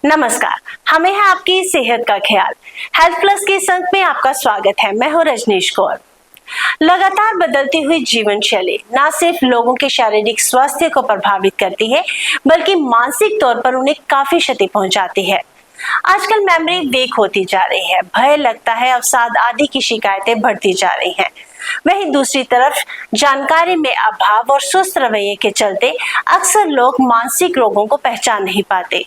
नमस्कार, हमें है आपकी सेहत का ख्याल। हेल्थ प्लस के संग में आपका स्वागत है। मैं हूं रजनीश कौर। लगातार बदलती हुई जीवन शैली न सिर्फ लोगों के शारीरिक स्वास्थ्य को प्रभावित करती है, बल्कि मानसिक तौर पर उन्हें काफी क्षति पहुंचाती है। आजकल मेमोरी वीक होती जा रही है, भय लगता है, अवसाद आदि की शिकायतें बढ़ती जा रही हैं। वहीं दूसरी तरफ जानकारी में अभाव और सुस्त रवैये के चलते अक्सर लोग मानसिक रोगों को पहचान नहीं पाते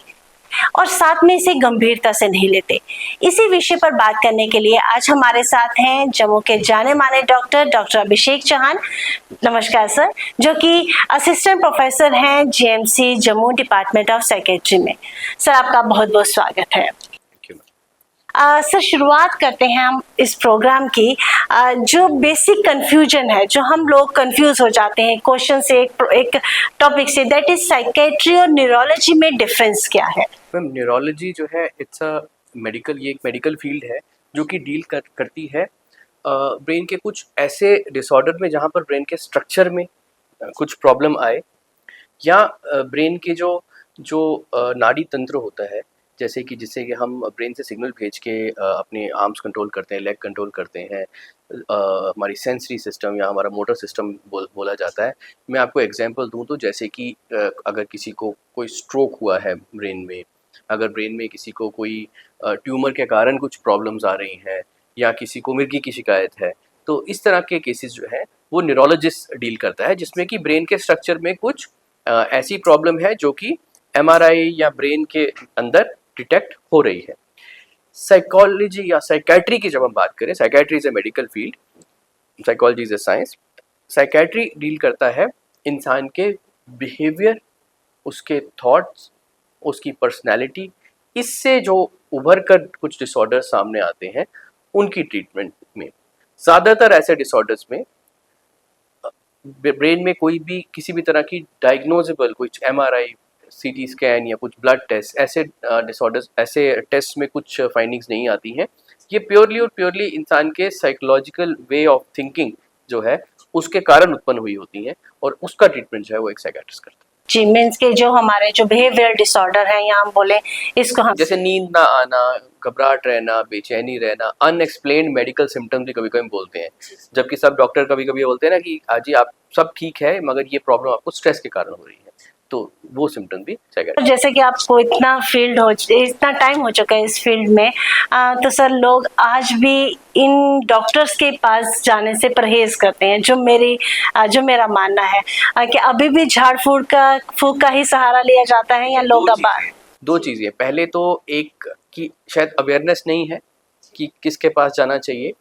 और साथ में इसे गंभीरता से नहीं लेते। इसी विषय पर बात करने के लिए आज हमारे साथ हैं जम्मू के जाने माने डॉक्टर अभिषेक चौहान। नमस्कार सर, जो कि असिस्टेंट प्रोफेसर हैं GMC Jammu department of psychiatry में। सर, आपका बहुत बहुत स्वागत है। सर, शुरुआत करते हैं हम इस प्रोग्राम की। जो बेसिक कंफ्यूजन है, जो हम लोग कंफ्यूज हो जाते हैं क्वेश्चन से, एक टॉपिक से, दैट इज साइकेट्री और न्यूरोलॉजी में डिफरेंस क्या है? मैम, न्यूरोलॉजी जो है इट्स अ मेडिकल, ये एक मेडिकल फील्ड है जो कि डील करती है ब्रेन के कुछ ऐसे डिसऑर्डर में जहाँ पर ब्रेन के स्ट्रक्चर में कुछ प्रॉब्लम आए, या ब्रेन के जो नाड़ी तंत्र होता है, जैसे कि जिससे कि हम ब्रेन से सिग्नल भेज के अपने आर्म्स कंट्रोल करते हैं, लेग कंट्रोल करते हैं, हमारी सेंसरी सिस्टम या हमारा मोटर सिस्टम बोला जाता है। मैं आपको एग्जांपल दूं तो जैसे कि अगर किसी को कोई स्ट्रोक हुआ है ब्रेन में, अगर ब्रेन में किसी को कोई ट्यूमर के कारण कुछ प्रॉब्लम्स आ रही हैं, या किसी को मिर्गी की शिकायत है, तो इस तरह के केसेस जो है वो न्यूरोलॉजिस्ट डील करता है, जिसमें कि ब्रेन के स्ट्रक्चर में कुछ ऐसी प्रॉब्लम है जो कि एमआरआई या ब्रेन के अंदर डिटेक्ट हो रही है। साइकोलॉजी या साइकेट्री की जब हम बात करें, psychiatry is a medical field, psychology is a science. Psychiatry deal करता है इंसान के बिहेवियर, उसके थॉट्स, उसकी पर्सनैलिटी, इससे जो उभर कर कुछ डिसऑर्डर सामने आते हैं उनकी ट्रीटमेंट में। ज़्यादातर ऐसे डिसऑर्डर्स में ब्रेन में कोई भी किसी भी तरह की डायग्नोजेबल कुछ एमआरआई, सीटी स्कैन या कुछ ब्लड टेस्ट, ऐसे डिसऑर्डर्स, ऐसे टेस्ट में कुछ फाइंडिंग्स नहीं आती हैं। ये प्योरली और प्योरली इंसान के साइकोलॉजिकल वे ऑफ थिंकिंग जो है उसके कारण उत्पन्न हुई होती हैं, और उसका ट्रीटमेंट जो है वो एक साइकियाट्रिस्ट करता है। जी, मीन्स के जो हमारे जो बिहेवियर डिसऑर्डर है, या हम बोले इसको, हम जैसे नींद ना आना, घबराहट रहना, बेचैनी रहना, अनएक्सप्लेन्ड मेडिकल सिम्टम्स भी कभी कभी बोलते हैं, जबकि सब डॉक्टर कभी कभी बोलते हैं ना कि जी आप सब ठीक है, मगर ये प्रॉब्लम आपको स्ट्रेस के कारण हो रही है, तो वो सिम्टम भी साइकियाट्री। जैसे कि आपको इतना टाइम हो चुका है इस फील्ड में, तो सर लोग आज भी इन डॉक्टर्स के पास जाने से परहेज करते हैं, जो मेरा मानना है कि अभी भी झाड़ फूक का ही सहारा लिया जाता है, या लोग अब दो चीज़ें। पहले तो एक कि शायद अवेयरनेस नहीं है कि किसके पास जाना चाहिए।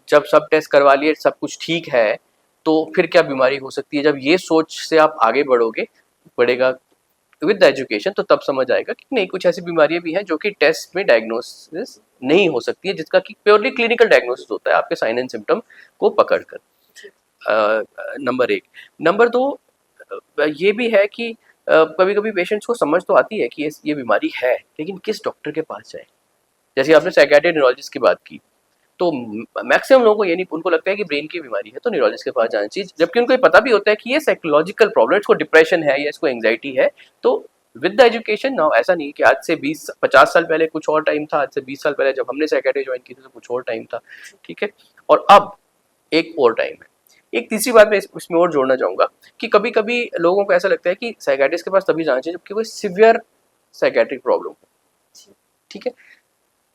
जब सब टेस्ट करवा लिए, सब कुछ ठीक है, तो फिर क्या बीमारी हो सकती है, जब ये सोच से आप आगे बढ़ेगा विद द एजुकेशन, तो तब समझ आएगा कि नहीं, कुछ ऐसी बीमारियां भी हैं जो कि टेस्ट में डायग्नोसिस नहीं हो सकती है, जिसका कि प्योरली क्लिनिकल डायग्नोसिस होता है आपके साइन एंड सिम्टम को पकड़कर। नंबर एक। नंबर दो, ये भी है कि कभी कभी पेशेंट्स को समझ तो आती है कि ये बीमारी है, लेकिन किस डॉक्टर के पास जाए। जैसे आपने साइकियाट्री न्यूरोलॉजिस्ट की बात की, तो मैक्सिमम लोगों को ये नहीं, उनको लगता है कि ब्रेन की बीमारी है तो न्यूरोलॉजिस्ट के पास जाना चाहिए, जबकि उनको ये पता भी होता है कि ये साइकोलॉजिकल प्रॉब्लम, इसको डिप्रेशन है या इसको एंग्जाइटी है। तो विद द एजुकेशन नाउ, ऐसा नहीं कि आज से 20-50 साल पहले कुछ और टाइम था, आज से 20 साल पहले जब हमने साइकियाट्री ज्वाइन की थी तो कुछ और टाइम था, ठीक है, और अब एक और टाइम है। एक तीसरी बात मैं इसमें और जोड़ना चाहूँगा कि कभी कभी लोगों को ऐसा लगता है कि साइकियाट्रिस्ट के पास तभी जाना चाहिए जबकि कोई सिवियर साइकियाट्रिक प्रॉब्लम हो, ठीक है।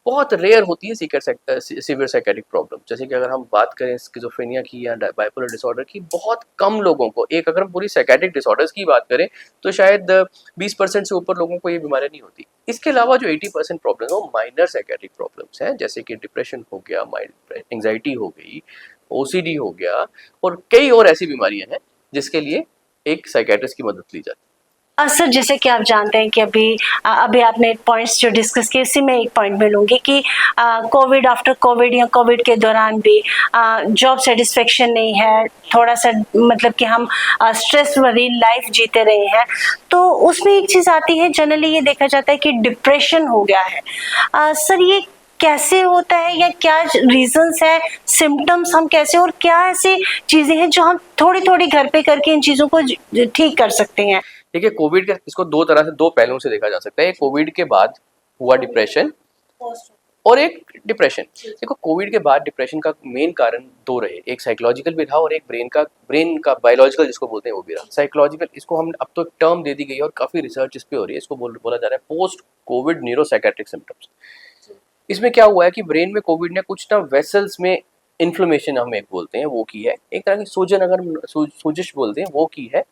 बहुत रेयर होती है सीवियर साइकेट्रिक प्रॉब्लम। जैसे कि अगर हम बात करें स्किज़ोफ्रेनिया की या बाइपोलर डिसऑर्डर की, बहुत कम लोगों को, अगर हम पूरी साइकेट्रिक डिसऑर्डर्स की बात करें तो शायद 20% से ऊपर लोगों को ये बीमारियां नहीं होती। इसके अलावा जो 80% प्रॉब्लम है वो माइनर साइकेट्रिक प्रॉब्लम्स हैं, जैसे कि डिप्रेशन हो गया, माइल्ड एंग्जाइटी हो गई, ओसीडी हो गया, और कई और ऐसी बीमारियां हैं जिसके लिए एक साइकेट्रिस्ट की मदद ली जाती है। सर, जैसे कि आप जानते हैं कि अभी आपने पॉइंट्स जो डिस्कस किए, इसी में एक पॉइंट मैं लूँगी कि कोविड, आफ्टर कोविड या कोविड के दौरान भी जॉब सेटिस्फेक्शन नहीं है, थोड़ा सा मतलब कि हम स्ट्रेस भरी लाइफ जीते रहे हैं, तो उसमें एक चीज़ आती है, जनरली ये देखा जाता है कि डिप्रेशन हो गया है। सर, ये कैसे होता है, या क्या रीजंस है, सिम्टम्स हम कैसे, और क्या ऐसी चीज़ें हैं जो हम थोड़ी थोड़ी घर पे करके इन चीज़ों को ठीक कर सकते हैं? देखिए कोविड के इसको दो तरह से, दो पहलुओं से देखा जा सकता है। एक कोविड के बाद हुआ डिप्रेशन और एक डिप्रेशन। देखो कोविड के बाद डिप्रेशन का मेन कारण दो रहे, एक साइकोलॉजिकल भी था और एक ब्रेन का बायोलॉजिकल जिसको बोलते हैं वो भी रहा। साइकोलॉजिकल इसको हम अब तो टर्म दे दी गई है और काफी रिसर्च इस पे हो रही है, इसको बोला जा रहा है पोस्ट कोविड न्यूरोसाइकेट्रिक सिम्टम्स। इसमें क्या हुआ है कि ब्रेन में कोविड ने कुछ ना वेसल्स में इन्फ्लेमेशन हम एक बोलते हैं वो की है, एक तरह की सूजन अगर सूजिश बोलते हैं वो की है,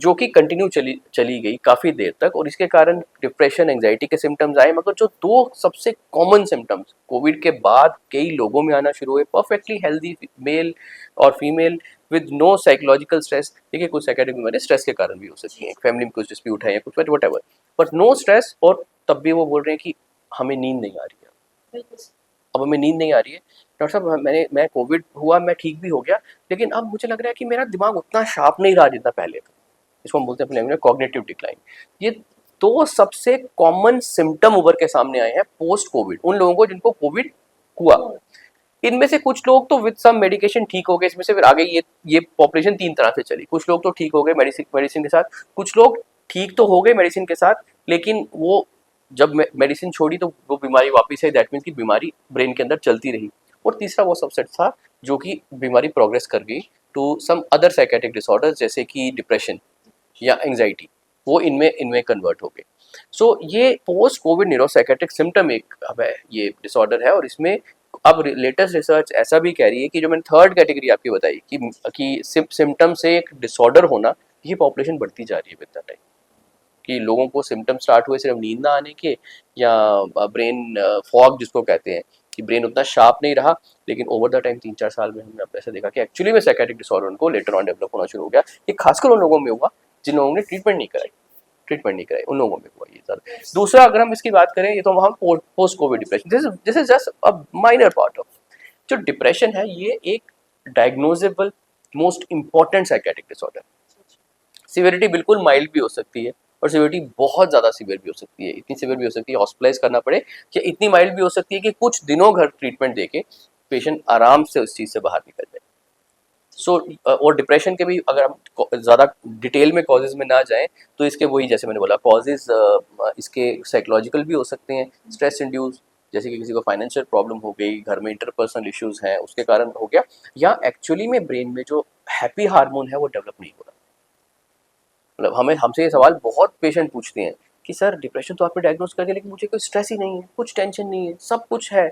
जो कि कंटिन्यू चली गई काफ़ी देर तक और इसके कारण डिप्रेशन एंजाइटी के सिम्टम्स आए। मगर जो दो सबसे कॉमन सिम्टम्स कोविड के बाद कई लोगों में आना शुरू हुए, परफेक्टली हेल्दी मेल और female with no psychological stress. देखिए कुछ साइकेट्रिक बीमारी स्ट्रेस के कारण भी हो सकती है, फैमिली में कुछ डिस्प्यूट है या कुछ व्हाटएवर, बट नो स्ट्रेस, और तब भी वो बोल रहे हैं कि हमें नींद नहीं आ रही है, अब हमें नींद नहीं आ रही है डॉक्टर साहब, मैं कोविड हुआ, मैं ठीक भी हो गया, लेकिन अब मुझे लग रहा है कि मेरा दिमाग उतना शार्प नहीं रहा जितना पहले था। इसको हम बोलते हैं अपने कॉग्निटिव डिक्लाइन। ये दो सबसे कॉमन सिम्टम उभर के सामने आए हैं पोस्ट कोविड उन लोगों को जिनको कोविड हुआ। इनमें से कुछ लोग तो विद सम मेडिकेशन ठीक हो गए, इसमें से फिर आगे ये पॉपुलेशन तीन तरह से चली। कुछ लोग तो ठीक हो गए मेडिसिन के साथ, कुछ लोग ठीक तो हो गए मेडिसिन के साथ, लेकिन वो जब मेडिसिन छोड़ी तो वो बीमारी वापस आई, दैट मीन्स की बीमारी ब्रेन के अंदर चलती रही। और तीसरा वो सबसेट था जो कि बीमारी प्रोग्रेस कर गई to some other psychiatric disorders जैसे कि डिप्रेशन या एंजाइटी, वो इनमें कन्वर्ट हो गए। सो ये पोस्ट कोविड न्यूरोसाइकेट्रिक सिम्टम एक अब है, ये डिसऑर्डर है, और इसमें अब लेटेस्ट रिसर्च ऐसा भी कह रही है कि जो मैंने थर्ड कैटेगरी आपकी बताई कि सिम्टम से एक डिसऑर्डर होना, ये पॉपुलेशन बढ़ती जा रही है विद द टाइम, कि लोगों को सिम्टम स्टार्ट हुए सिर्फ नींद ना आने के या ब्रेन फॉग जिसको कहते हैं कि ब्रेन उतना शार्प नहीं रहा, लेकिन ओवर द टाइम 3-4 साल में हमने अब ऐसा देखा कि एक्चुअली में साइकेट्रिक डिसऑर्डर उनको लेटर ऑन डेवलप होना शुरू हो गया। ये खासकर उन लोगों में हुआ जिन लोगों ने ट्रीटमेंट नहीं कराई, उन लोगों में हुआ ये ज़्यादा। दूसरा अगर हम इसकी बात करें, ये तो हम post covid depression, this is just a minor part of जो डिप्रेशन है। ये एक diagnosable most important psychiatric disorder. Severity बिल्कुल माइल्ड भी हो सकती है और सिवियरिटी बहुत ज़्यादा सिवियर भी हो सकती है, इतनी सिवियर भी हो सकती है हॉस्पिटलाइज करना पड़े, या इतनी माइल्ड भी हो सकती है कि कुछ दिनों घर ट्रीटमेंट देके पेशेंट आराम से उस चीज़ से बाहर निकल जाए। और डिप्रेशन के भी अगर हम ज़्यादा डिटेल में कॉजेज़ में ना जाएं तो इसके वही जैसे मैंने बोला कॉजेज़ इसके साइकोलॉजिकल भी हो सकते हैं, स्ट्रेस इंड्यूस, जैसे कि किसी को फाइनेंशियल प्रॉब्लम हो गई, घर में इंटरपर्सनल इश्यूज़ हैं उसके कारण हो गया, या एक्चुअली में ब्रेन में जो हैप्पी हार्मोन है वो डेवलप नहीं हो रहा। मतलब हमसे ये सवाल बहुत पेशेंट पूछते हैं कि सर डिप्रेशन तो आपने डायग्नोज कर दिया, लेकिन मुझे कोई स्ट्रेस ही नहीं है, कुछ टेंशन नहीं है, सब कुछ है,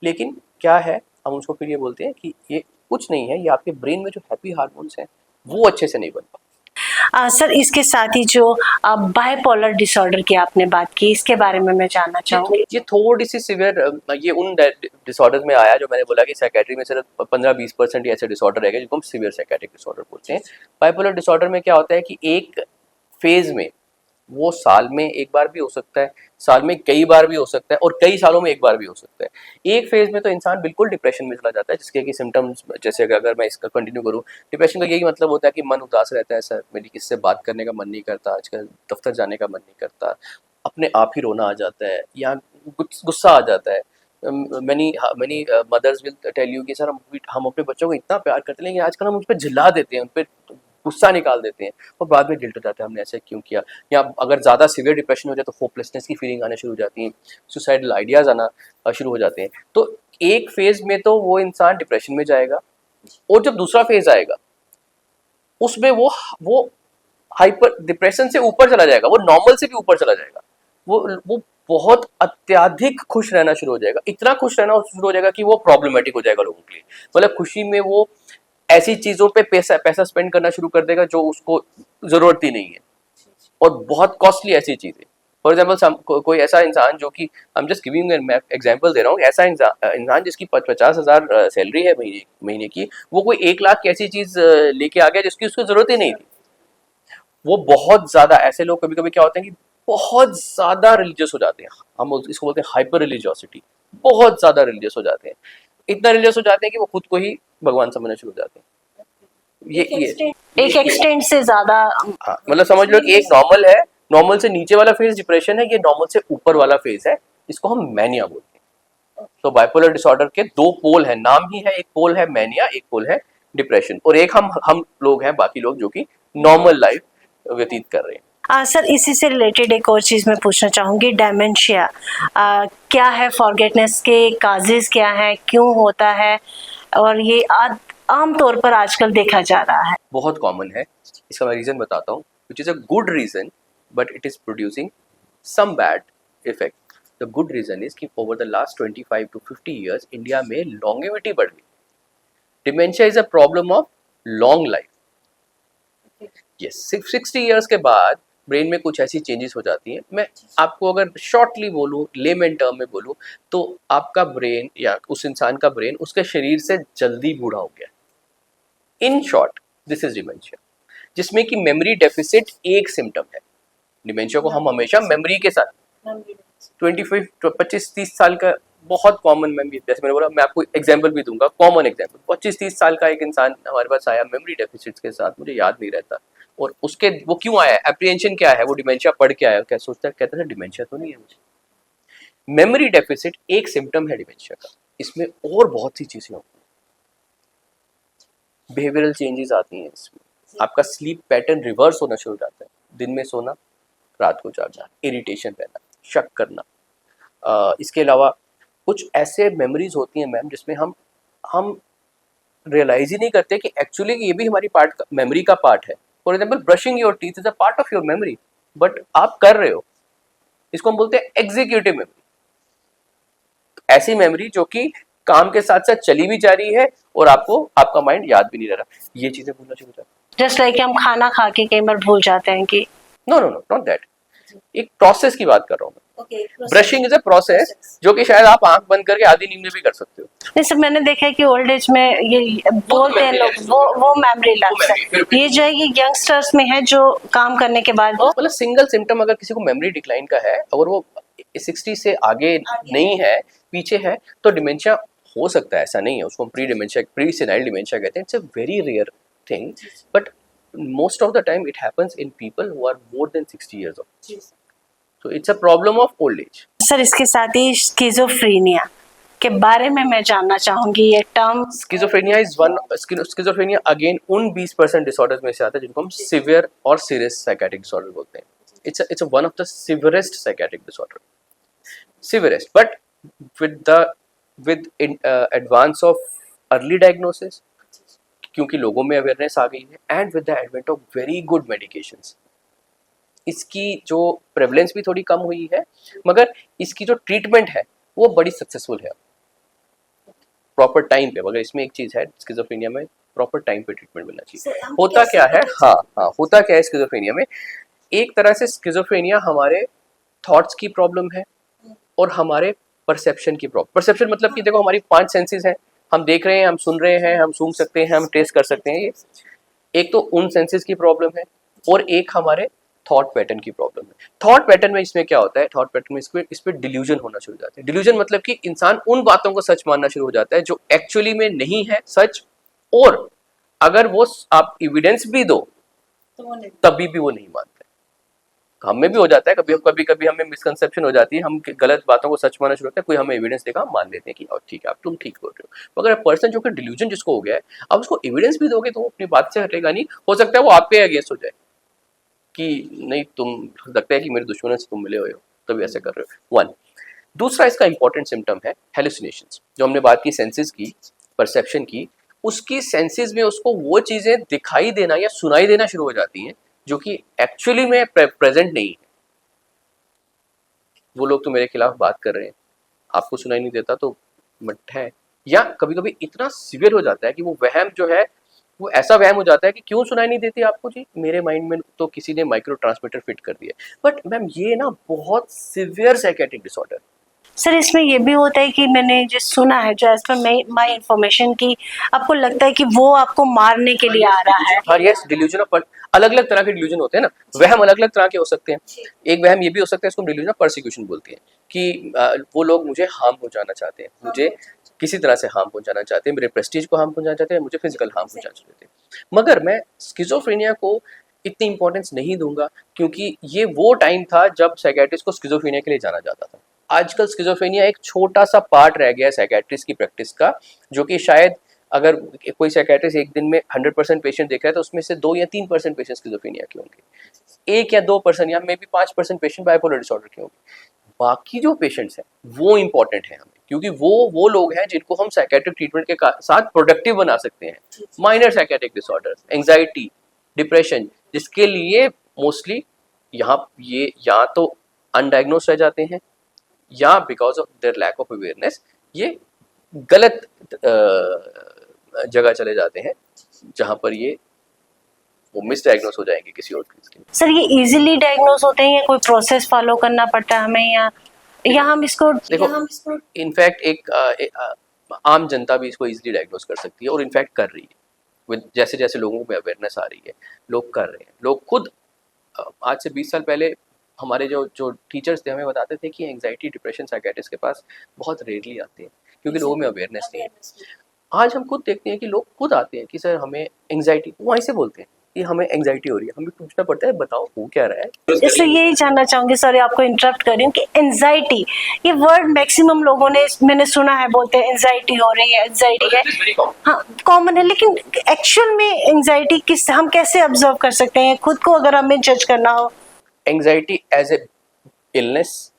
लेकिन क्या है, हम उसको फिर ये बोलते हैं कि ये कुछ नहीं है, ये आपके ब्रेन में जो हैप्पी हार्मोन्स हैं वो अच्छे से नहीं बन पा। सर इसके साथ ही जो बाइपोलर डिसऑर्डर की आपने बात की, इसके बारे में मैं जानना चाहूंगी। ये थोड़ी सी सिवियर, ये उन डिसऑर्डर्स में आया जो मैंने बोला कि साइकेट्री में सिर्फ 15-20% ही ऐसे डिसऑर्डर रहेंगे जिनको हम सिवियर साइकेट्रिक डिसऑर्डर बोलते हैं। बाइपोलर डिसऑर्डर में क्या होता है कि एक फेज में, वो साल में एक बार भी हो सकता है, साल में कई बार भी हो सकता है, और कई सालों में एक बार भी हो सकता है। एक फेज में तो इंसान बिल्कुल डिप्रेशन में चला जाता है, जिसके कि सिम्टम्स, जैसे अगर मैं इसका कंटिन्यू करूँ, डिप्रेशन का यही मतलब होता है कि मन उदास रहता है, सर मेरी किससे बात करने का मन नहीं करता, आजकल दफ्तर जाने का मन नहीं करता, अपने आप ही रोना आ जाता है या गुस्सा आ जाता है। Many mothers will tell you कि सर हम अपने बच्चों को इतना प्यार करते हैं, लेकिन आजकल हम उन पर झिल्ला देते हैं, उन पर गुस्सा निकाल देते हैं और बाद में गिल्ट हो जाता है हमने ऐसा क्यों किया। या अगर ज़्यादा सीवियर डिप्रेशन हो जाए तो होपलेसनेस की फीलिंग आने शुरू हो जाती है, सुसाइडल आइडियाज़ आना शुरू हो जाते हैं। तो एक फेज में तो वो इंसान डिप्रेशन में जाएगा, और जब दूसरा फेज आएगा उसमें वो हाइपर डिप्रेशन से ऊपर चला जाएगा, वो नॉर्मल से भी ऊपर चला जाएगा, वो बहुत अत्याधिक खुश रहना शुरू हो जाएगा, इतना खुश रहना शुरू हो जाएगा कि वो प्रॉब्लमेटिक हो जाएगा लोगों के लिए। मतलब खुशी में वो ऐसी चीज़ों पे पैसा स्पेंड करना शुरू कर देगा जो उसको ज़रूरत ही नहीं है, और बहुत कॉस्टली ऐसी चीज़ें। फॉर एग्जाम्पल कोई ऐसा इंसान जो कि I'm just giving an example दे रहा हूँ, ऐसा इंसान जिसकी 50,000 सैलरी है महीने की, वो कोई 1 लाख की ऐसी चीज़ लेके आ गया जिसकी उसको ज़रूरत ही नहीं थी। वो बहुत ज़्यादा, ऐसे लोग कभी कभी क्या होते हैं कि बहुत ज़्यादा रिलीजियस हो जाते हैं, हम इसको बोलते हैं हाइपर रिलीजियोसिटी, बहुत ज़्यादा रिलीजियस हो जाते हैं, इतना रिलीजियस हो जाते हैं कि वो खुद को ही भगवान समझना शुरू हो जाते हैं। ये एक एक्सटेंट से ज्यादा। हाँ, मतलब समझ लो कि एक नॉर्मल है, नॉर्मल से नीचे वाला फेज डिप्रेशन है, ये नॉर्मल से ऊपर वाला फेज है, इसको हम मैनिया बोलते हैं। तो बाइपोलर डिसऑर्डर के 2 पोल है, नाम ही है, एक पोल है मैनिया, एक पोल है डिप्रेशन, और एक हम लोग हैं, बाकी लोग जो कि नॉर्मल लाइफ व्यतीत कर रहे हैं। सर इसी से रिलेटेड एक और चीज़ मैं पूछना चाहूँगी, डेमेंशिया क्या है, फॉरगेटनेस के काजेज क्या हैं, क्यों होता है, और ये आम तौर पर आजकल देखा जा रहा है। बहुत कॉमन है। इसका मैं रीज़न बताता हूँ, which is a good reason but it is producing some bad effect. The good reason is कि over the last 25 to 50 years India में लॉन्गेविटी बढ़ गई। Dementia is a problem of long life. Yes, 60 years के बाद brain में कुछ ऐसी changes हो जाती हैं। मैं आपको अगर शॉर्टली बोलूँ, लेमन टर्म में बोलूँ, तो आपका ब्रेन या उस इंसान का ब्रेन उसके शरीर से जल्दी बूढ़ा हो गया। In short this is dementia, जिसमें कि मेमोरी डेफिसिट एक सिम्टम है। डिमेंशिया को हम हमेशा मेमोरी के साथ 25-30 साल का बहुत कॉमन मेमोरी, जैसे मैंने बोला, मैं आपको एग्जांपल भी दूंगा, कॉमन एग्जांपल। 25-30 साल का एक इंसान हमारे पास आया मेमोरी डेफिसिट के साथ, मुझे याद नहीं रहता, और उसके वो क्यों आया, एप्रीहेंशन क्या है, वो डिमेंशिया पढ़ के आया, क्या सोचता है, कहता है डिमेंशिया तो नहीं है मुझे। मेमोरी डेफिसिट एक सिम्टम है डिमेंशिया का, इसमें और बहुत सी चीजें होती हैं। बिहेवियरल चेंजेस आती हैं इसमें, आपका स्लीप पैटर्न रिवर्स होना शुरू हो जाता है, दिन में सोना, रात को जागना, इरिटेशन रहना, शक करना। इसके अलावा कुछ ऐसे मेमोरीज होती हैं मैम, जिसमें हम रियलाइज ही नहीं करते कि एक्चुअली ये भी हमारी मेमोरी का पार्ट है। For example, brushing your teeth is a part of your memory, but आप कर रहे हो, इसको हम बोलते हैं एग्जीक्यूटिव मेमोरी। ऐसी मेमोरी जो कि काम के साथ साथ चली भी जा रही है और आपको आपका माइंड याद भी नहीं रह रहा, ये चीजें भूलना शुरू हो जाती है। जस्ट लाइक हम खाना खा के कई बार भूल जाते हैं कि no no no, not that. एक प्रोसेस की बात कर रहा हूँ मैं। ब्रशिंग इज अ प्रोसेस जो कि शायद आप आंख बंद करके आधी नींद में भी कर सकते हो। नहीं सर, मैंने देखा है कि ओल्ड एज में ये बोलते हैं लोग, वो मेमोरी लैप्स है। ये जो है ये यंगस्टर्स में है, जो काम करने के बाद मतलब सिंगल सिम्टम अगर किसी को मेमोरी डिक्लाइन का है, अगर वो 60 से आगे नहीं है, पीछे है, तो डिमेंशिया हो सकता है, ऐसा नहीं है। उसको pre dementia, pre senile dementia कहते हैं। It's a very rare thing, but most of the time it happens in people who are more than 60 years old. So it's a problem of old age. Sir इसके साथ ही schizophrenia के बारे में मैं जानना चाहूंगी, ये term. Schizophrenia is one, schizophrenia again उन 20% डिसऑर्डर्स में से आता है जिनको हम सिवियर और सीरियस साइकेट्रिक डिसऑर्डर बोलते हैं। It's one of the severest psychiatric disorder, severest, but with advance of early diagnosis, क्योंकि लोगों में अवेयरनेस आ गई है, and with the advent of very good medications, इसकी जो प्रेवलेंस भी थोड़ी कम हुई है, मगर इसकी जो ट्रीटमेंट है वो बड़ी सक्सेसफुल है प्रॉपर टाइम पे। मगर इसमें एक चीज़ है स्किज़ोफ्रेनिया में, प्रॉपर टाइम पे ट्रीटमेंट मिलना चाहिए। होता क्या है, हाँ होता क्या है स्किज़ोफ्रेनिया में, एक तरह से स्किज़ोफ्रेनिया हमारे थॉट्स की प्रॉब्लम है और हमारे परसेप्शन की प्रॉब्लम। परसेप्शन मतलब कि देखो, हमारी 5 सेंसेस हैं, हम देख रहे हैं, हम सुन रहे हैं, हम सूंघ सकते हैं, हम टेस्ट कर सकते हैं, ये एक तो उन सेंसेस की प्रॉब्लम है, और एक हमारे थॉट पैटर्न की प्रॉब्लम है। थॉट पैटर्न में इसमें क्या होता है, थॉट पैटर्न में इस पे डिल्यूजन होना शुरू हो जाता है। डिल्यूजन मतलब कि इंसान उन बातों को सच मानना शुरू हो जाता है जो एक्चुअली में नहीं है सच, और अगर वो आप एविडेंस भी दो तभी भी वो नहीं मानते। हमें भी हो जाता है कभी कभी हमें मिसकंसेप्शन हो जाती है, हम गलत बातों को सच मानना शुरू होता है, कोई हमें एविडेंस देगा, हम मान लेते हैं कि ठीक है, आप तुम ठीक बोल रहे हो। मगर पर्सन जो कि डिल्यूजन जिसको हो गया है, अब उसको एविडेंस भी दोगे तो वो अपनी बात से हटेगा नहीं। हो सकता है वो आप पे अगेंस्ट हो जाए कि नहीं, तुम लगता है कि मेरे दुश्मनों से तुम मिले हुए हो तभी ऐसे कर रहे हो। वन, दूसरा इसका इंपॉर्टेंट सिम्टम है हेलुसिनेशंस। जो हमने बात की सेंसेस की, परसेप्शन की, उसकी सेंसेस में उसको वो चीजें दिखाई देना या सुनाई देना शुरू हो जाती हैं जो कि एक्चुअली में प्रेजेंट नहीं है। वो लोग तो मेरे खिलाफ बात कर रहे हैं, आपको सुनाई नहीं देता तो मत है। या कभी कभी इतना सीवियर हो जाता है कि वो वहम जो है वो ऐसा वहम हो जाता है कि क्यों सुनाई नहीं देती आपको, जी मेरे माइंड में तो किसी ने माइक्रो ट्रांसमीटर फिट कर दिया। बट मैम ये ना बहुत सीवियर साइकेट्रिक डिसऑर्डर। सर इसमें ये भी होता है कि मैंने जो सुना है, जो एज पर माई इंफॉर्मेशन की, आपको लगता है कि वो आपको मारने के लिए आ रहा है। हाँ यस, डिल्यूजन ऑफ, अलग अलग तरह के डिल्यूजन होते हैं ना, वहम अलग अलग तरह के हो सकते हैं। एक वहम ये भी हो सकता है, इसको डिल्यूजन ऑफ परसिक्यूशन बोलते हैं, कि वो लोग मुझे हार्म पहुंचाना चाहते हैं, मुझे किसी तरह से हार्म पहुंचाना चाहते हैं, मेरे प्रेस्टीज को हार्म पहुंचाना चाहते हैं, मुझे फिजिकल हार्म पहुंचाना चाहते हैं। मगर मैं स्किज़ोफ्रेनिया को इतनी इंपॉर्टेंस नहीं दूंगा, क्योंकि ये वो टाइम था जब साइकियाट्रिस्ट को स्किज़ोफ्रेनिया के लिए जाना जाता था। आजकल स्किज़ोफ्रेनिया एक छोटा सा पार्ट रह गया है साइकियाट्रिस्ट की प्रैक्टिस का, जो कि शायद अगर कोई साइकियाट्रिस्ट एक दिन में 100% पेशेंट देख रहा है तो उसमें से 2 या 3% पेशेंट स्किज़ोफ्रेनिया के होंगे। 1 या 2% या may be 5% patient bipolar disorder के होंगे। बाकी जो पेशेंट्स हैं वो इंपॉर्टेंट है हमें, क्योंकि वो लोग हैं जिनको हम साइकेट्रिक ट्रीटमेंट के साथ प्रोडक्टिव बना सकते हैं। Minor psychiatric disorder, anxiety, depression, जिसके लिए मोस्टली ये या तो अनडायग्नोज रह जाते हैं या because of their lack of awareness ये गलत जगह चले जाते हैं, जहां पर वो मिसडायग्नोज हो जाएंगे किसी और चीज के। सर ये इजीली डायग्नोज होते हैं या कोई प्रोसेस फॉलो करना पड़ता है हमें, या हम इसको देखो, इनफैक्ट एक आम जनता भी इसको इजीली डायग्नोज कर सकती है और इनफैक्ट कर रही है। जैसे जैसे लोगों में अवेयरनेस आ रही है, लोग कर रहे हैं। लोग खुद आज से 20 साल पहले हमारे जो टीचर्स थे हमें बताते थे कि एंजाइटी, डिप्रेशन साइकेट्रिस्ट के पास बहुत रेयरली आते हैं क्योंकि लोगों में अवेयरनेस नहीं है। आज हम खुद देखते हैं कि लोग खुद आते हैं कि सर हमें एंजाइटी, वहीं से बोलते हैं कि हमें एंजाइटी हो रही है। हमें पूछना पड़ता है बताओ हो क्या रहा है। इसलिए यही जानना चाहूंगी, सॉरी आपको इंटरप्ट कर रही हूँ, कि एंजाइटी ये वर्ड मैक्सिमम लोगों ने, मैंने सुना है, बोलते हैं एंजाइटी हो रही है, एंजाइटी है, हाँ कॉमन है, लेकिन एक्चुअल में एंजाइटी किस, हम कैसे ऑब्जर्व कर सकते हैं खुद को अगर हमें जज करना हो? एंजाइटी एज ए इलनेस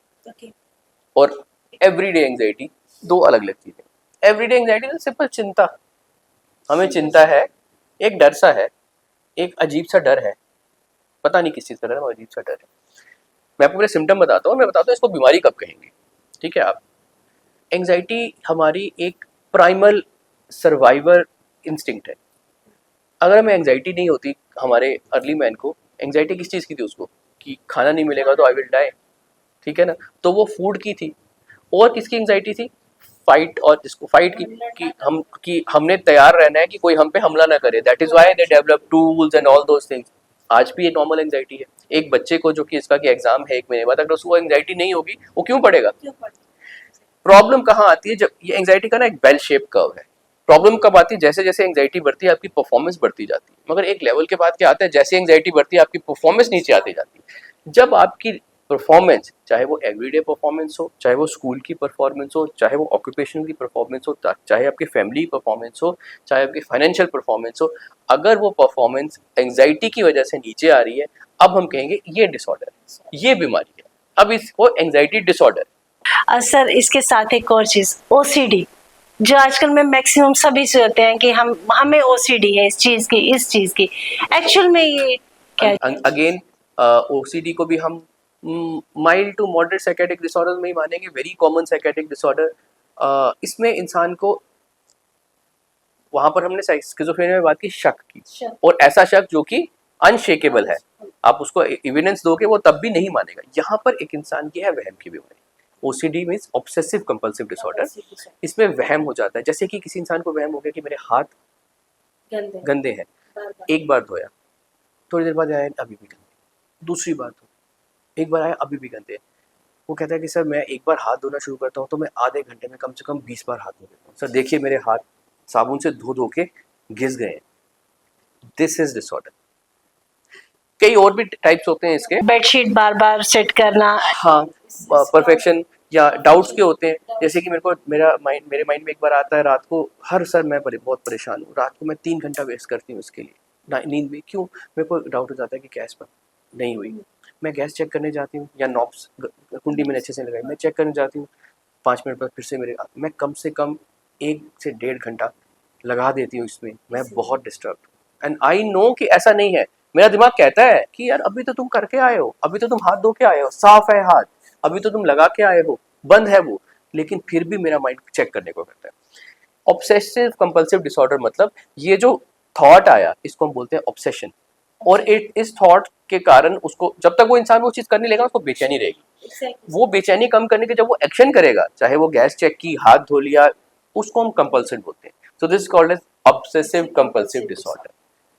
और एवरीडे एंजाइटी दो अलग अलग चीजें। एवरीडे एंजाइटी सिंपल चिंता, हमें चिंता है, एक डर सा है, एक अजीब सा डर है, पता नहीं किस चीज का डर है, अजीब सा डर है। मैं आपको मेरे सिम्टम बताता हूँ, मैं बताता हूँ इसको बीमारी कब कहेंगे, ठीक है। आप एंजाइटी हमारी एक प्राइमल सर्वाइवर इंस्टिंक्ट है। अगर हमें एंजाइटी नहीं होती, हमारे अर्ली मैन को एंजाइटी किस चीज़ की थी उसको, कि खाना नहीं मिलेगा तो आई विल डाई, ठीक है ना, तो वो फूड की थी। और किसकी एंजाइटी थी? फाइट, और जिसको फाइट कि हमने तैयार रहना है कि कोई हम पे हमला ना करे, that is why they develop tools and all those things. आज भी ये नॉर्मल एंजाइटी है। एक बच्चे को जो कि इसका कि एग्जाम है 1 महीने बाद, अगर उसको एंजाइटी नहीं होगी वो क्यों पढ़ेगा? प्रॉब्लम कहाँ आती है? जब ये एंजाइटी का ना एक बेल शेप कर्व है। प्रॉब्लम कब आती है? जैसे जैसे एंजाइटी बढ़ती है आपकी परफॉर्मेंस बढ़ती जाती है, मगर एक लेवल के बाद क्या आता है, जैसे एंजाइटी बढ़ती है आपकी परफॉर्मेंस नीचे आती जाती है। जब आपकी परफॉर्मेंस, चाहे वो एवरीडे परफॉर्मेंस हो, चाहे वो स्कूल की परफॉर्मेंस हो, चाहे वो ऑक्यूपेशनल की परफॉर्मेंस हो, चाहे आपकी फैमिली परफॉर्मेंस हो, चाहे आपकी फाइनेंशियल परफॉर्मेंस हो, अगर वो परफॉर्मेंस एंजाइटी की वजह से नीचे आ रही है, अब हम कहेंगे ये डिसऑर्डर है, ये बीमारी है, अब इसको एंजाइटी डिसऑर्डर। सर इसके साथ एक और चीज, ओसीडी, जो आजकल में मैक्सिमम सभी से होते हैं कि हमें ओसीडी है इस चीज की, एक्चुअल में ये क्या है? अगेन ओसीडी को भी हम mild to moderate psychiatric disorder में ही मानेंगे, वेरी कॉमन साइकेट्रिक डिसऑर्डर। इसमें इंसान को, वहां पर हमने स्किज़ोफ्रेनिया में बात की शक की, और ऐसा शक जो कि अनशेकेबल है, आप उसको एविडेंस दोगे वो तब भी नहीं मानेगा। यहाँ पर एक इंसान की है वहम की बीमारी। OCD means obsessive compulsive disorder. इसमें वहम हो जाता है, जैसे कि किसी इंसान को वहम हो गया कि मेरे हाथ गंदे हैं, एक बार धोया, थोड़ी देर बाद आया अभी भी गंदे, दूसरी बार धो, एक बार आया अभी भी गंदे। वो कहता है कि सर मैं एक बार हाथ धोना शुरू करता हूँ तो मैं आधे घंटे में कम से कम 20 बार हाथ धो देता हूँ। सर देखिए मेरे हाथ साबुन से धो के घिस गए। This is disorder. कई और भी टाइप्स होते हैं इसके, बेडशीट बार बार सेट करना, हाँ, परफेक्शन या डाउट्स के होते हैं, जैसे कि मेरे माइंड में एक बार आता है रात को, हर सर मैं बहुत परेशान हूँ, रात को मैं 3 घंटा वेस्ट करती हूँ इसके लिए नींद में, क्यों? मेरे को डाउट हो जाता है कि गैस बंद नहीं हुई। मैं गैस चेक करने जाती हूँ, या नॉब्स कुंडी में अच्छे से लगाई, मैं चेक करने जाती हूँ, 5 मिनट बाद फिर से मैं कम से कम 1 से 1.5 घंटा लगा देती हूँ इसमें। मैं बहुत डिस्टर्ब हूँ, एंड आई नो कि ऐसा नहीं है। मेरा दिमाग कहता है कि यार अभी तो तुम करके आए हो, अभी तो तुम हाथ धो के आए हो, साफ है हाथ, अभी तो तुम लगा के आए हो, बंद है वो, लेकिन फिर भी मेरा माइंड चेक करने को करता है। ऑब्सेसिव कंपल्सिव डिसऑर्डर मतलब ये जो थॉट आया इसको हम बोलते हैं ऑब्सेशन, और इस थॉट के कारण उसको, जब तक वो इंसान वो चीज करने लगेगा उसको बेचैनी रहेगी। वो बेचैनी कम करने के जब वो एक्शन करेगा, चाहे वो गैस चेक की, हाथ धो लिया, उसको हम कंपल्सिव बोलते हैं। So this is called as obsessive compulsive disorder.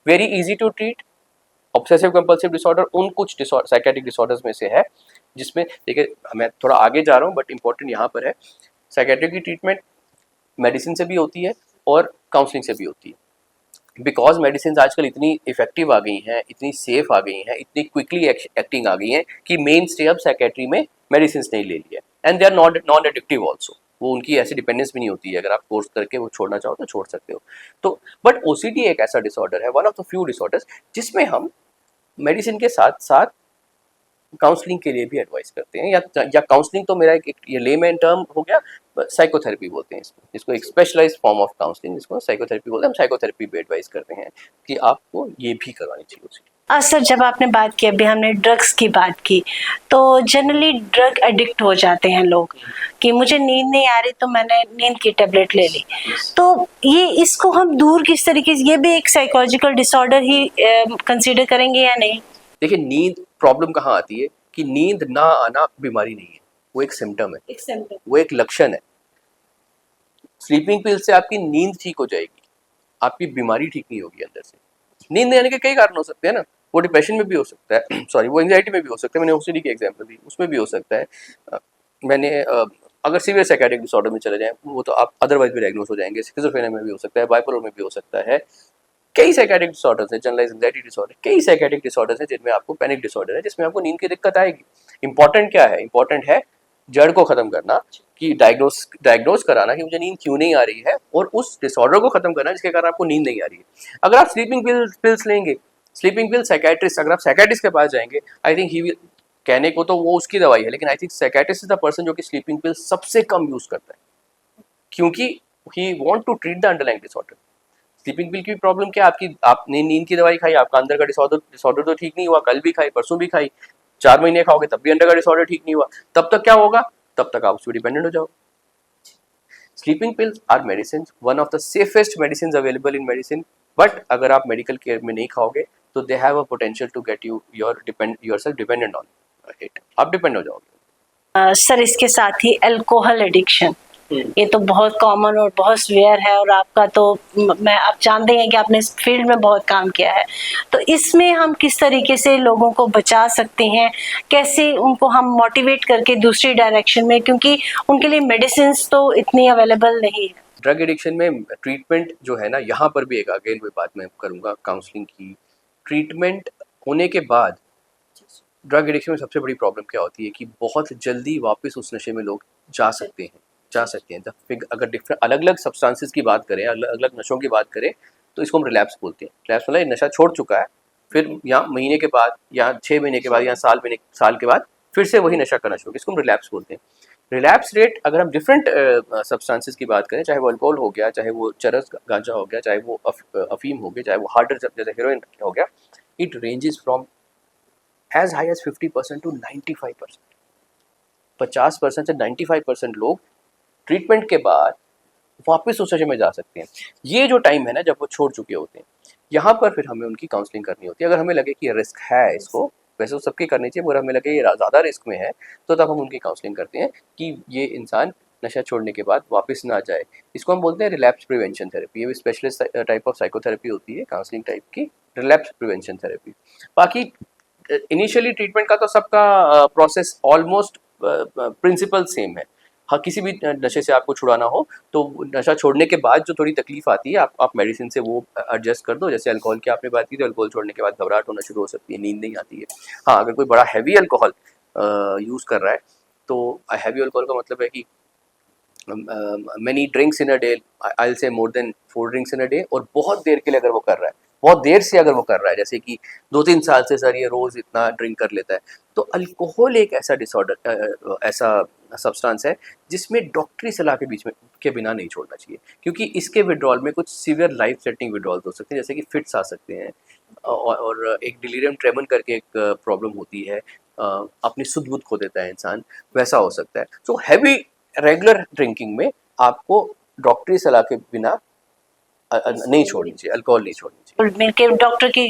Very easy to treat. Obsessive compulsive disorder उन कुछ साइकेट्रिक डिसऑर्डर्स में से है जिसमें, देखिए मैं थोड़ा आगे जा रहा हूँ बट इंपॉर्टेंट यहाँ पर है, साइकेट्रिक की ट्रीटमेंट मेडिसिन से भी होती है और काउंसलिंग से भी होती है। बिकॉज मेडिसिन आजकल इतनी इफेक्टिव आ गई हैं, इतनी सेफ आ गई हैं, इतनी क्विकली एक्टिंग आ गई हैं कि मेन स्टे अब साइकेट्री में मेडिसिन नहीं ले लिया, and they are non addictive also. वो उनकी ऐसी डिपेंडेंस भी नहीं होती है, अगर आप कोर्स करके वो छोड़ना चाहो तो छोड़ सकते हो। तो बट ओसीडी एक ऐसा डिसऑर्डर है, one of the few disorders जिसमें हम मेडिसिन के साथ साथ काउंसलिंग के लिए भी एडवाइस करते हैं, या काउंसलिंग तो मेरा एक ये लेमैन टर्म हो गया, साइकोथेरेपी बोलते हैं इसको एक स्पेशलाइज्ड फॉर्म ऑफ काउंसलिंग, जिसको साइकोथेरेपी बोलते हैं। हम साइकोथेरेपी भी एडवाइस करते हैं कि आपको ये भी करवानी चाहिए उसी। सर, जब आपने बात की, अभी हमने ड्रग्स की बात की, तो जनरली ड्रग एडिक्ट हो जाते हैं लोग कि मुझे नींद नहीं आ रही तो मैंने नींद की टेबलेट ले ली। तो ये इसको हम दूर किस तरीके से, ये भी एक साइकोलॉजिकल डिसऑर्डर ही कंसीडर करेंगे या नहीं? देखिए, नींद प्रॉब्लम कहाँ आती है कि नींद ना आना बीमारी नहीं है, वो एक सिम्टम है, वो एक लक्षण है। स्लीपिंग पिल से आपकी नींद ठीक हो जाएगी, आपकी बीमारी ठीक नहीं होगी अंदर से। नींद नहीं आने के कई कारण हो सकते हैं ना, वो डिप्रेशन में भी हो सकता है सॉरी वो एंजाइटी में भी हो सकता है, मैंने ओसीडी की एग्जांपल दी, उसमें भी हो सकता है। मैंने अगर सीवियर साइकियाट्रिक डिसऑर्डर में चले जाएं, वो तो आप अदरवाइज भी डायग्नोस हो जाएंगे, स्किज़ोफ्रेनिया में भी हो सकता है, बाइपोलर में भी हो सकता है। कई साइकियाट्रिक डिसऑर्डर्स हैं, जनरलाइज्ड एंजाइटी डिसऑर्डर, कई साइकियाट्रिक डिसऑर्डर्स हैं जिनमें आपको पैनिक डिसऑर्डर है, जिसमें आपको नींद की दिक्कत आएगी। इंपॉर्टेंट क्या है? इंपॉर्टेंट है जड़ को खत्म करना, कि डायग्नोस कराना कि मुझे नींद क्यों नहीं आ रही है, और उस डिसऑर्डर को खत्म करना जिसके कारण आपको नींद नहीं आ रही है। अगर आप स्लीपिंग पिल्स लेंगे, स्लीपिंग पिल साइकियाट्रिस्ट, अगर आप साइकियाट्रिस्ट के पास जाएंगे, आई थिंक ही विल, कहने को तो वो उसकी दवाई है, लेकिन I think psychiatrist is the person जो कि स्लीपिंग पिल सबसे कम यूज करता है, क्योंकि he want to treat the underlying disorder. Sleeping pill की प्रॉब्लम क्या, आपने नींद की दवाई खाई, आपका अंदर का डिसऑर्डर तो ठीक नहीं हुआ, कल भी खाई, परसों भी खाई, 4 महीने खाओगे तब भी अंदर का डिसऑर्डर ठीक नहीं हुआ, तब तक क्या होगा? तब तक आप उसमें डिपेंडेंट हो जाओगे। Sleeping pills are medicine, one of the safest medicine available in medicine, but अगर आप मेडिकल केयर में नहीं खाओगे तो they have a potential to get you yourself dependent on it, आप डिपेंड हो जाओगे। सर, इसके साथ ही अल्कोहल एडिक्शन, ये तो बहुत कॉमन और बहुत स्वेयर है, और आपका तो मैं आप जानते हैं कि आपने इस फील्ड में बहुत काम किया है, तो इसमें हम किस तरीके से लोगों को बचा सकते हैं, कैसे उनको हम मोटिवेट करके दूसरी डायरेक्शन में, क्योंकि उनके लिए मेडिसिन तो इतनी अवेलेबल नहीं है। ड्रग एडिक्शन में ट्रीटमेंट जो है ना, यहाँ पर भी एक अगेन वही बात मैं करूँगा काउंसलिंग की। ट्रीटमेंट होने के बाद ड्रग एडिक्शन में सबसे बड़ी प्रॉब्लम क्या होती है कि बहुत जल्दी वापस उस नशे में लोग जा सकते हैं। अगर डिफरेंट अलग अलग सब्सटेंसेस की बात करें, अलग अलग नशों की बात करें, तो इसको हम रिलैप्स बोलते हैं। रिलैप्स मतलब नशा छोड़ चुका है, फिर या महीने के बाद या 6 महीने के बाद या साल के बाद फिर से वही नशा करना शुरू, इसको हम रिलैप्स बोलते हैं। रिलैप्स रेट, अगर हम डिफरेंट सब्सटेंसेस की बात करें, चाहे वो अल्कोहल हो गया, चाहे वो चरस गांजा हो गया, चाहे वो अफीम हो गया, चाहे वो हार्डर जैसे हेरोइन हो गया, it ranges from as high as 50% to 95%। 50% से 95% लोग ट्रीटमेंट के बाद वापस उस नशे में जा सकते हैं। ये जो टाइम है ना, जब वो छोड़ चुके होते हैं, यहाँ पर फिर हमें उनकी काउंसलिंग करनी होती है। अगर हमें लगे कि ये रिस्क है इसको, वैसे तो सबकी करनी चाहिए, मगर हमें लगे ये ज़्यादा रिस्क में है, तो तब हम उनकी काउंसलिंग करते हैं कि ये इंसान नशा छोड़ने के बाद वापस ना जाए। इसको हम बोलते हैं रिलैप्स प्रिवेंशन थेरेपी। ये भी स्पेशलिस्ट टाइप ऑफ साइकोथेरेपी होती है, काउंसलिंग टाइप की, रिलैप्स प्रिवेंशन थेरेपी। बाकी इनिशियली ट्रीटमेंट का तो सबका प्रोसेस ऑलमोस्ट प्रिंसिपल सेम है। हाँ, किसी भी नशे से आपको छुड़ाना हो तो नशा छोड़ने के बाद जो थोड़ी तकलीफ आती है, आप मेडिसिन से वो एडजस्ट कर दो। जैसे अल्कोहल की आपने बात की, तो अल्कोहल छोड़ने के बाद घबराहट होना शुरू हो सकती है, नींद नहीं आती है। हाँ, अगर कोई बड़ा हैवी अल्कोहल यूज़ कर रहा है, तो हैवी अल्कोहल का मतलब है कि many drinks in a day, I will say more than 4 drinks in a day, और बहुत देर के लिए अगर वो कर रहा है, बहुत देर से अगर वो कर रहा है, जैसे कि 2-3 साल से सर ये रोज़ इतना ड्रिंक कर लेता है, तो अल्कोहल एक ऐसा डिसऑर्डर, ऐसा सब्सटेंस है जिसमें डॉक्टरी सलाह के बिना नहीं छोड़ना चाहिए, क्योंकि इसके विड्रॉल में कुछ सीवियर लाइफ थ्रेटनिंग विड्रॉल्स हो सकते हैं, जैसे कि फिट्स आ सकते हैं, और एक डिलीरियम ट्रेमन करके एक प्रॉब्लम होती है, अपनी सुध बुध खो देता है इंसान, वैसा हो सकता है। सो हैवी रेगुलर ड्रिंकिंग में आपको डॉक्टरी सलाह के बिना नहीं छोड़नी चाहिए, अल्कोहल नहीं छोड़नी चाहिए, मिलके डॉक्टर की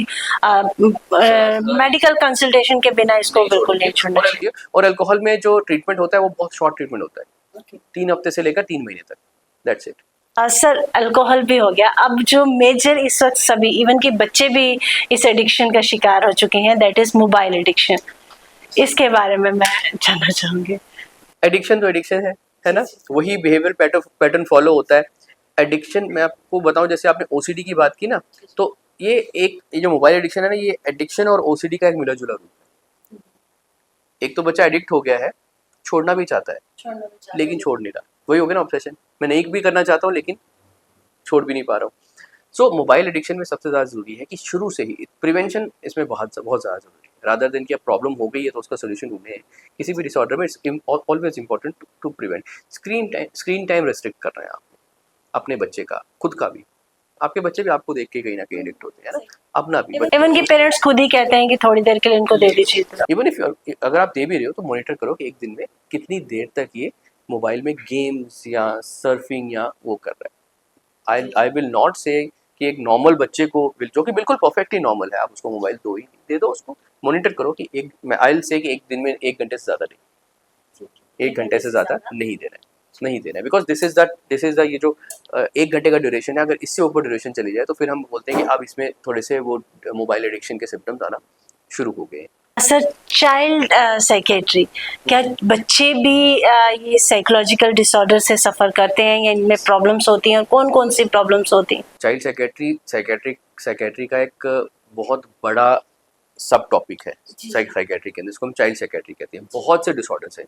मेडिकल कंसल्टेशन के बिना इसको बिल्कुल नहीं छोड़ना चाहिए। और अल्कोहल में जो ट्रीटमेंट होता है वो बहुत शॉर्ट ट्रीटमेंट होता है, 3 हफ्ते से लेकर 3 महीने तक, दैट्स इट। सर, अल्कोहल भी हो गया, अब जो मेजर इस वक्त सभी, इवन कि बच्चे भी इस एडिक्शन का शिकार हो चुके हैं, दैट इज मोबाइल एडिक्शन। इसके बारे में मैं जानना चाहूंगी। एडिक्शन तो एडिक्शन है ना, वही बिहेवियर पैटर्न फॉलो होता है। एडिक्शन मैं आपको बताऊं, जैसे आपने ओसीडी की बात की ना, तो ये जो मोबाइल एडिक्शन है ना, ये एडिक्शन और ओसीडी का एक मिला जुला रूप है। एक तो बच्चा एडिक्ट हो गया है, छोड़ना भी चाहता है लेकिन छोड़ नहीं रहा, वही हो गया ना ऑब्सेशन। मैं नहीं भी करना चाहता हूँ लेकिन छोड़ भी नहीं पा रहा हूँ। सो मोबाइल एडिक्शन में सबसे ज़्यादा ज़रूरी है कि शुरू से ही प्रिवेंशन इसमें बहुत बहुत ज़्यादा ज़रूरी है। रादर देन कि अब प्रॉब्लम हो गई है तो उसका सोल्यूशन ढूंढे हैं। किसी भी डिसऑर्डर में it's always important to prevent. Screen time restrict कर रहे हैं आप अपने बच्चे का, खुद का भी। आपके बच्चे भी आपको देख के कहीं ना कहीं एडिक्ट होते हैं ना, अपना भी। इवन की पेरेंट्स खुद ही कहते हैं कि थोड़ी देर के लिए इनको दे दीजिए। इवन इफ अगर आप दे भी रहे हो तो मॉनिटर करो कि एक दिन में कितनी देर तक ये मोबाइल में गेम्स या सर्फिंग या वो कर रहा है। आई विल नॉट से कि एक नॉर्मल बच्चे को जो कि बिल्कुल परफेक्टली नॉर्मल है, आप उसको मोबाइल दे दो उसको, मॉनिटर करो कि आई विल से कि एक दिन में 1 घंटे से ज़्यादा नहीं, 1 घंटे से ज़्यादा नहीं देना है बिकॉज दिस इज द ये जो 1 घंटे का ड्यूरेशन है, अगर इससे ऊपर ड्यूरेशन चली जाए तो फिर हम बोलते हैं कि अब इसमें थोड़े से वो मोबाइल एडिक्शन के सिम्टम्स आना शुरू हो गए हैं। सर, चाइल्ड साइकेट्री, क्या बच्चे भी ये साइकोलॉजिकल डिसऑर्डर से सफर करते हैं या इनमें प्रॉब्लम्स होती हैं, और कौन कौन सी प्रॉब्लम्स होती हैं? चाइल्ड साइकेट्री का एक बहुत बड़ा सब टॉपिक है साइकेट्री के अंदर, इसको हम चाइल्ड साइकेट्री कहते हैं। बहुत से डिसऑर्डर्स हैं,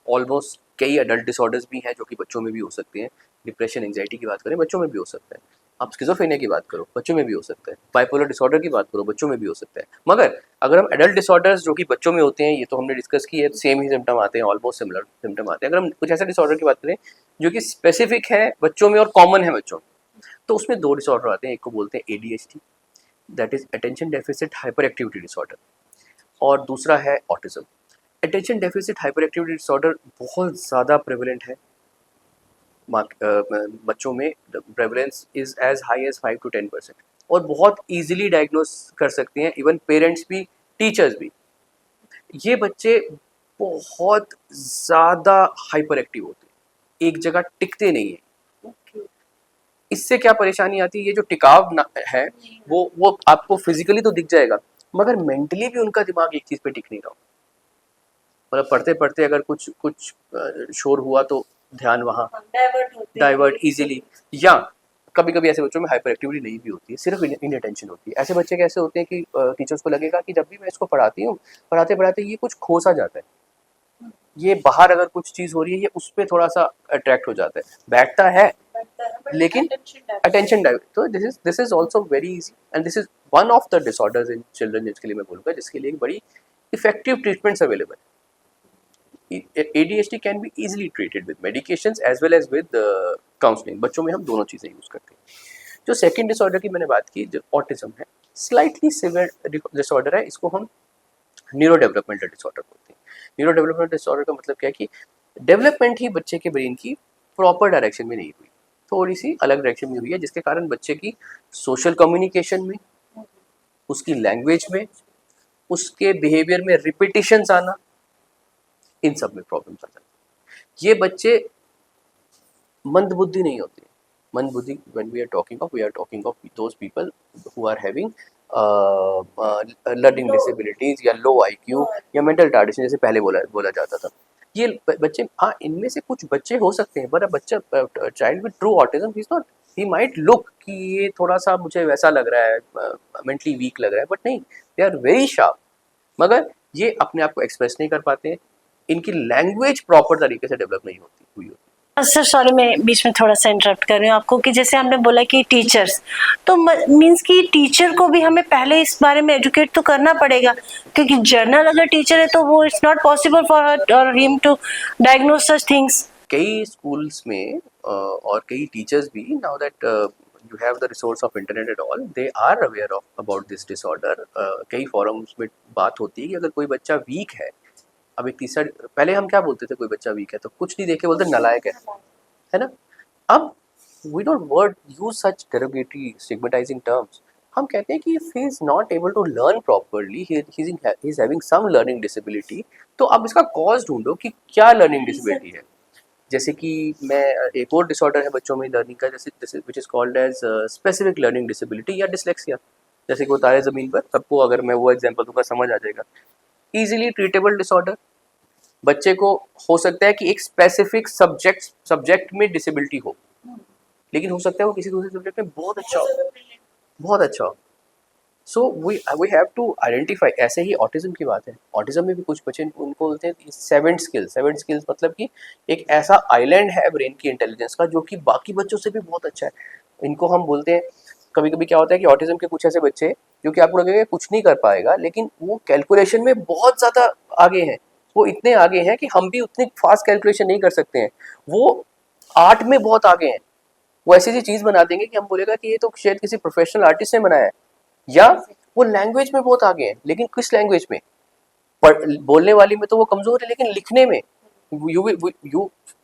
ऑलमोस्ट कई अडल्ट डिसऑर्डर्स भी हैं जो कि बच्चों में भी हो सकते हैं। डिप्रेशन एंजाइटी की बात करें, बच्चों में भी हो सकता है। आप स्किज़ोफ्रेनिया की बात करो, बच्चों में भी हो सकता है। बाइपोलर डिसऑर्डर की बात करो, बच्चों में भी हो सकता है। मगर अगर हम एडल्ट डिसऑर्डर्स जो कि बच्चों में होते हैं, ये तो हमने डिस्कस की है, सेम ही सिम्टम आते हैं, ऑलमोस्ट सिमिलर सिम्टम आते हैं। अगर हम कुछ ऐसा डिसऑर्डर की बात करें जो कि स्पेसिफिक है बच्चों में और कॉमन है बच्चों में, तो उसमें 2 डिसऑर्डर आते हैं। एक को बोलते हैं ADHD, that is attention deficit hyperactivity disorder, और दूसरा है autism. Attention deficit hyperactivity disorder बहुत ज़्यादा प्रेवलेंट है बच्चों में। Prevalence is as high as 5 to 10%, और बहुत इजीली डायग्नोस कर सकते हैं इवन पेरेंट्स भी, टीचर्स भी। ये बच्चे बहुत ज़्यादा हाइपर एक्टिव होते हैं, एक जगह टिकते नहीं है। इससे क्या परेशानी आती है, ये जो टिकाव है वो आपको फिजिकली तो दिख जाएगा, मगर मेंटली भी उनका दिमाग एक चीज़ पे टिक नहीं रहा। मतलब पढ़ते पढ़ते अगर कुछ शोर हुआ तो ध्यान वहाँ डाइवर्ट इजीली, या कभी कभी ऐसे बच्चों में हाइपर एक्टिविटी नहीं भी होती है, सिर्फ इनअटेंशन होती है। ऐसे बच्चे कैसे होते हैं कि टीचर्स को लगेगा कि जब भी मैं इसको पढ़ाती हूँ, पढ़ाते पढ़ाते ये कुछ खो सा जाता है, ये बाहर अगर कुछ चीज़ हो रही है ये उस पर थोड़ा सा अट्रैक्ट हो जाता है, बैठता है लेकिन अटेंशन डाइवर्ट। तो this is also very easy, and this is one of the disorders in children, जिसके लिए मैं बोलूँगा, जिसके लिए एक बड़ी इफेक्टिव ट्रीटमेंट्स अवेलेबल है। ADHD can be easily treated with medications as well as with counseling। बच्चों में हम दोनों चीज़ें यूज़ करते हैं। जो सेकंड डिसऑर्डर की मैंने बात की, जो ऑटिज्म है, स्लाइटली सिवियर डिसऑर्डर है, इसको हम न्यूरो डेवलपमेंटल डिसऑर्डर बोलते हैं। न्यूरो डेवलपमेंटल डिसऑर्डर का मतलब क्या है कि डेवलपमेंट ही बच्चे के ब्रेन की प्रॉपर डायरेक्शन में नहीं हुई, थोड़ी सी अलग डायरेक्शन में हुई है, जिसके कारण बच्चे की सोशल कम्युनिकेशन में, उसकी लैंग्वेज में, उसके बिहेवियर में रिपीटिशंस आना, इन सब में प्रॉब्लम्स आ जाती है। ये बच्चे मंदबुद्धि नहीं होते। मंदबुद्धि when we are talking of those people who are having learning disabilities या low IQ या mental retardation, जैसे पहले बोला जाता था। ये बच्चे, हाँ, इनमें से कुछ बच्चे हो सकते हैं, पर बच्चा child with true autism, he might look कि ये थोड़ा सा मुझे वैसा लग रहा है, मेंटली वीक लग रहा है, बट नहीं, दे आर वेरी शार्प। मगर ये अपने आप को एक्सप्रेस नहीं कर पाते हैं, इनकी लैंग्वेज प्रॉपर तरीके से डेवलप नहीं हुई होती। सर सॉरी, मैं बीच में थोड़ा सा इंटरप्ट कर रही हूँ आपको, कि जैसे हमने बोला कि टीचर्स, तो मींस कि टीचर को भी हमें पहले इस बारे में एजुकेट तो करना पड़ेगा, क्योंकि जर्नल अगर टीचर है तो वो it's not possible for her और him to diagnose such things. कई स्कूल्स में और कई टीचर्स भी, now that you have the resource of internet and all, they are aware of about this disorder। कई forums में बात होती है कि अगर कोई बच्चा वीक है, अब एक तीसरा, पहले हम क्या बोलते थे, कोई बच्चा वीक है तो कुछ नहीं देखे बोलते नालायक है ना। अब we don't word use such derogatory stigmatizing terms। हम कहते हैं कि if he is not able to learn properly, he is having some learning disability, तो अब इसका cause ढूंढो कि क्या learning disability है। जैसे कि मैं एक और डिसऑर्डर है बच्चों में लर्निंग का, जैसे which is called as specific learning disability या डिसलेक्सिया। जैसे कि वो तारे ज़मीन पर, सबको अगर मैं वो एग्जांपल दूंगा समझ आ जाएगा। इजीली ट्रीटेबल डिसऑर्डर, बच्चे को हो सकता है कि एक स्पेसिफिक सब्जेक्ट में डिसेबिलिटी हो, लेकिन हो सकता है वो किसी दूसरे सब्जेक्ट में बहुत अच्छा हो। So we have to identify. ऐसे ही ऑटिज्म की बात है, ऑटिज्म में भी कुछ बच्चे, उनको बोलते हैं सेवन स्किल्स, मतलब कि एक ऐसा आइलैंड है ब्रेन की इंटेलिजेंस का जो कि बाकी बच्चों से भी बहुत अच्छा है। इनको हम बोलते हैं कभी कभी क्या होता है कि ऑटिज्म के कुछ ऐसे बच्चे जो कि आपको लगेगा कुछ नहीं कर पाएगा, लेकिन वो कैलकुलेशन में बहुत ज़्यादा आगे हैं, वो इतने आगे हैं कि हम भी उतनी फास्ट कैलकुलेशन नहीं कर सकते हैं। वो आर्ट में बहुत आगे हैं, वो ऐसी चीज़ बना देंगे कि हम बोलेगा कि ये तो शायद किसी प्रोफेशनल आर्टिस्ट ने बनाया है। या वो लैंग्वेज में बहुत आगे हैं, लेकिन किस लैंग्वेज में? बोलने वाली में तो वो कमज़ोर है, लेकिन लिखने में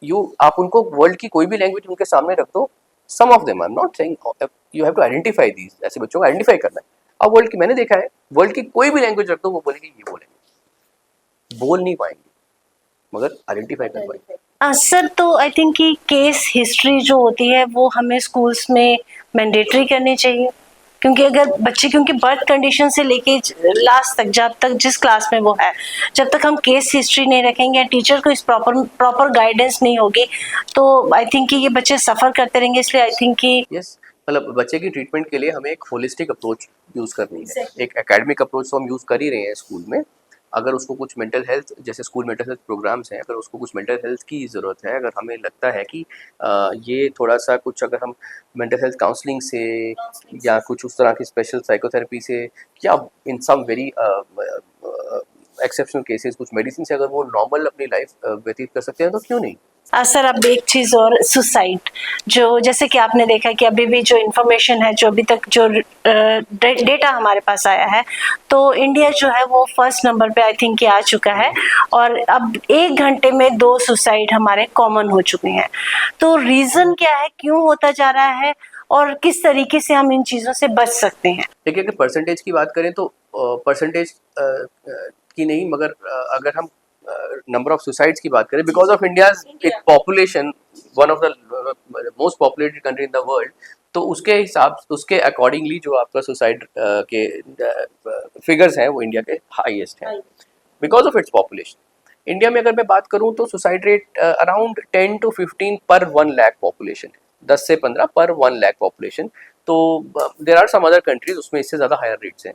यू आप उनको वर्ल्ड की कोई भी लैंग्वेज उनके सामने रख दो, some of them, I am not saying, you have to identify these, ऐसे बच्चों को आइडेंटिफाई करना है। अब वर्ल्ड की मैंने देखा है, वर्ल्ड की कोई भी लैंग्वेज रख दो, वो बोलेंगे, ये बोलेंगे, बोल नहीं पाएंगे मगर आइडेंटिफाई कर पाएंगे। सर, तो आई थिंक कि केस हिस्ट्री जो होती है वो हमें स्कूल्स में मैंडेटरी करनी चाहिए, क्योंकि अगर बच्चे, क्योंकि बर्थ कंडीशन से लेके लास्ट तक, जब तक जिस क्लास में वो है, जब तक हम केस हिस्ट्री नहीं रखेंगे, टीचर को इस प्रॉपर गाइडेंस नहीं होगी, तो आई थिंक कि ये बच्चे सफ़र करते रहेंगे। इसलिए आई थिंक कि यस, मतलब बच्चे की ट्रीटमेंट के लिए हमें एक होलिस्टिक अप्रोच यूज़ करनी है। एक एकेडमिक अप्रोच तो हम यूज़ कर ही रहे हैं स्कूल में। अगर उसको कुछ मेंटल हेल्थ, जैसे स्कूल मेंटल हेल्थ प्रोग्राम्स हैं, अगर उसको कुछ मेंटल हेल्थ की ज़रूरत है, अगर हमें लगता है कि ये थोड़ा सा कुछ, अगर हम मेंटल हेल्थ काउंसलिंग से या कुछ उस तरह की स्पेशल साइकोथेरेपी से, या इन सम वेरी एक्सेप्शनल केसेस कुछ मेडिसिन से अगर वो नॉर्मल अपनी लाइफ व्यतीत कर सकते हैं, तो क्यों नहीं। सर, अब एक चीज़ और, सुसाइड, जो जैसे कि आपने देखा कि अभी भी जो इन्फॉर्मेशन है, जो अभी तक जो डेटा हमारे पास आया है, तो इंडिया जो है वो फर्स्ट नंबर पे आई थिंक कि आ चुका है, और अब 1 घंटे में 2 सुसाइड हमारे कॉमन हो चुके हैं। तो रीज़न क्या है, क्यों होता जा रहा है, और किस तरीके से हम इन चीज़ों से बच सकते हैं? देखिए, अगर परसेंटेज की बात करें तो परसेंटेज की नहीं, मगर अगर हम नंबर ऑफ सुसाइड्स की बात करें, because of India's population, one of the most populated country in the world, तो उसके हिसाब, उसके अकॉर्डिंगली जो आपका सुसाइड के फिगर्स हैं वो इंडिया के हाईएस्ट हैं because of its population. India में अगर मैं बात करूं तो सुसाइड रेट अराउंड 10 to 15 पर 1 लाख पॉपुलेशन है, 10 से 15 पर 1 लाख पॉपुलेशन। तो there are some other countries उसमें इससे ज़्यादा हायर रेट्स हैं,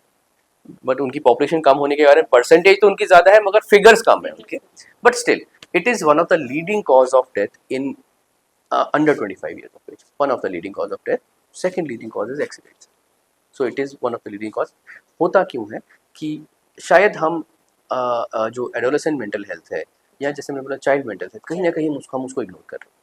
बट उनकी पॉपुलेशन कम होने के कारण परसेंटेज तो उनकी ज़्यादा है, मगर फिगर्स कम है उनके। But still it is one of the leading cause of death in under 25 years of age, one of the leading cause of death. Second leading cause is accidents. So it is one of the leading cause. होता क्यों है कि शायद हम जो adolescent mental health है, या जैसे मैंने बोला चाइल्ड मेंटल हेल्थ, कहीं ना कहीं हम उसको इग्नोर कर रहे हैं,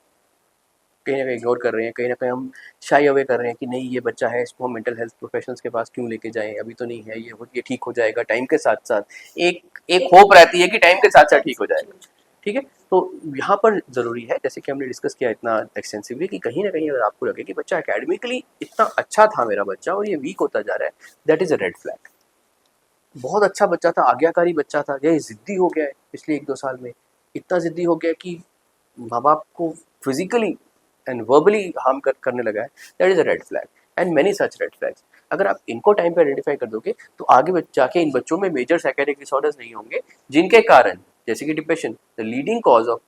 कहीं ना कहीं इग्नोर कर रहे हैं, कहीं ना कहीं हम शाई अवे कर रहे हैं कि नहीं, ये बच्चा है, इसको हम मेंटल हेल्थ प्रोफेशनल्स के पास क्यों लेके जाएं, अभी तो नहीं है, ये ठीक हो जाएगा टाइम के साथ साथ। एक होप रहती है कि टाइम के साथ साथ ठीक हो जाएगा, ठीक है। तो यहाँ पर ज़रूरी है, जैसे कि हमने डिस्कस किया इतना एक्सटेंसिवली, कि कहीं ना कहीं अगर आपको लगे कि बच्चा एकेडमिकली इतना अच्छा था मेरा बच्चा और ये वीक होता जा रहा है, that is a red flag. बहुत अच्छा बच्चा था, आज्ञाकारी बच्चा था, यह ज़िद्दी हो गया है पिछले 1-2 साल में, इतना ज़िद्दी हो गया कि माँ बाप को फिजिकली एंड वर्बली हार्म करने लगा है, that is a red flag and many such red flags. अगर आप इनको टाइम पे आइडेंटिफाई कर दोगे तो आगे जाके इन बच्चों में मेजर साइकेट्रिक डिसऑर्डर्स नहीं होंगे, जिनके कारण, जैसे कि depression, the leading cause of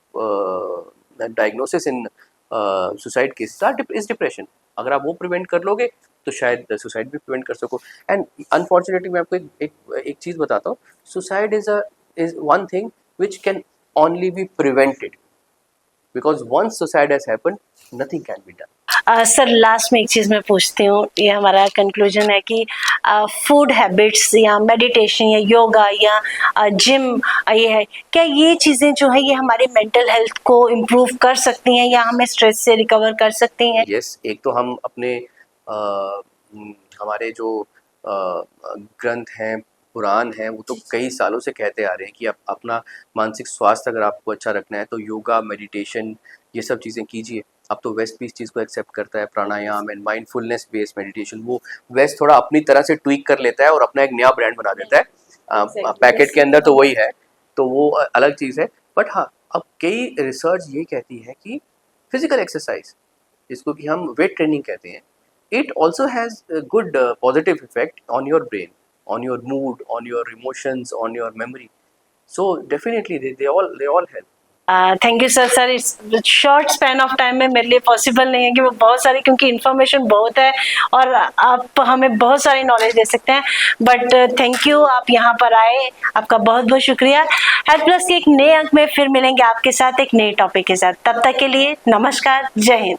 diagnosis in suicide cases is depression. अगर आप वो प्रिवेंट कर लोगे तो शायद सुसाइड भी प्रिवेंट कर सको। एंड अनफॉर्चुनेटली मैं आपको एक चीज़ बताता हूँ, suicide is one thing which can only be prevented, because once suicide has happened, nothing can be done. Sir, last में एक चीज़ मैं पूछती हूँ, ये हमारा कंक्लूजन है कि फूड हैबिट्स या मेडिटेशन या योगा या जिम, ये है क्या, ये चीज़ें जो है ये हमारी मेंटल हेल्थ को इम्प्रूव कर सकती हैं या हमें स्ट्रेस से रिकवर कर सकती हैं? Yes, एक तो हम अपने हमारे जो ग्रंथ हैं, पुराण हैं, वो तो कई सालों से कहते आ रहे हैं कि आप अपना मानसिक स्वास्थ्य अगर आपको अच्छा रखना है तो योगा, मेडिटेशन, ये सब चीज़ें कीजिए। अब तो वेस्ट भी इस चीज़ को एक्सेप्ट करता है, प्राणायाम एंड माइंडफुलनेस बेस्ड मेडिटेशन। वो वेस्ट थोड़ा अपनी तरह से ट्वीक कर लेता है और अपना एक नया ब्रांड बना देता है, पैकेट के अंदर तो वही है, तो वो अलग चीज़ है। बट हाँ, अब कई रिसर्च ये कहती है कि फिजिकल एक्सरसाइज, जिसको कि हम वेट ट्रेनिंग कहते हैं, it also has a good positive effect on your brain, on your mood, on your emotions, on your memory. So definitely they all help. Thank you sir. Sir, इस short span of time में मेरे लिए possible नहीं है कि वो बहुत सारी, क्योंकि इन्फॉर्मेशन बहुत है और आप हमें बहुत सारी नॉलेज दे सकते हैं, बट थैंक यू, आप यहाँ पर आए, आपका बहुत बहुत शुक्रिया। हेल्थ प्लस के एक नए अंक में फिर मिलेंगे आपके साथ एक नए टॉपिक के साथ, तब तक के लिए नमस्कार, जय हिंद।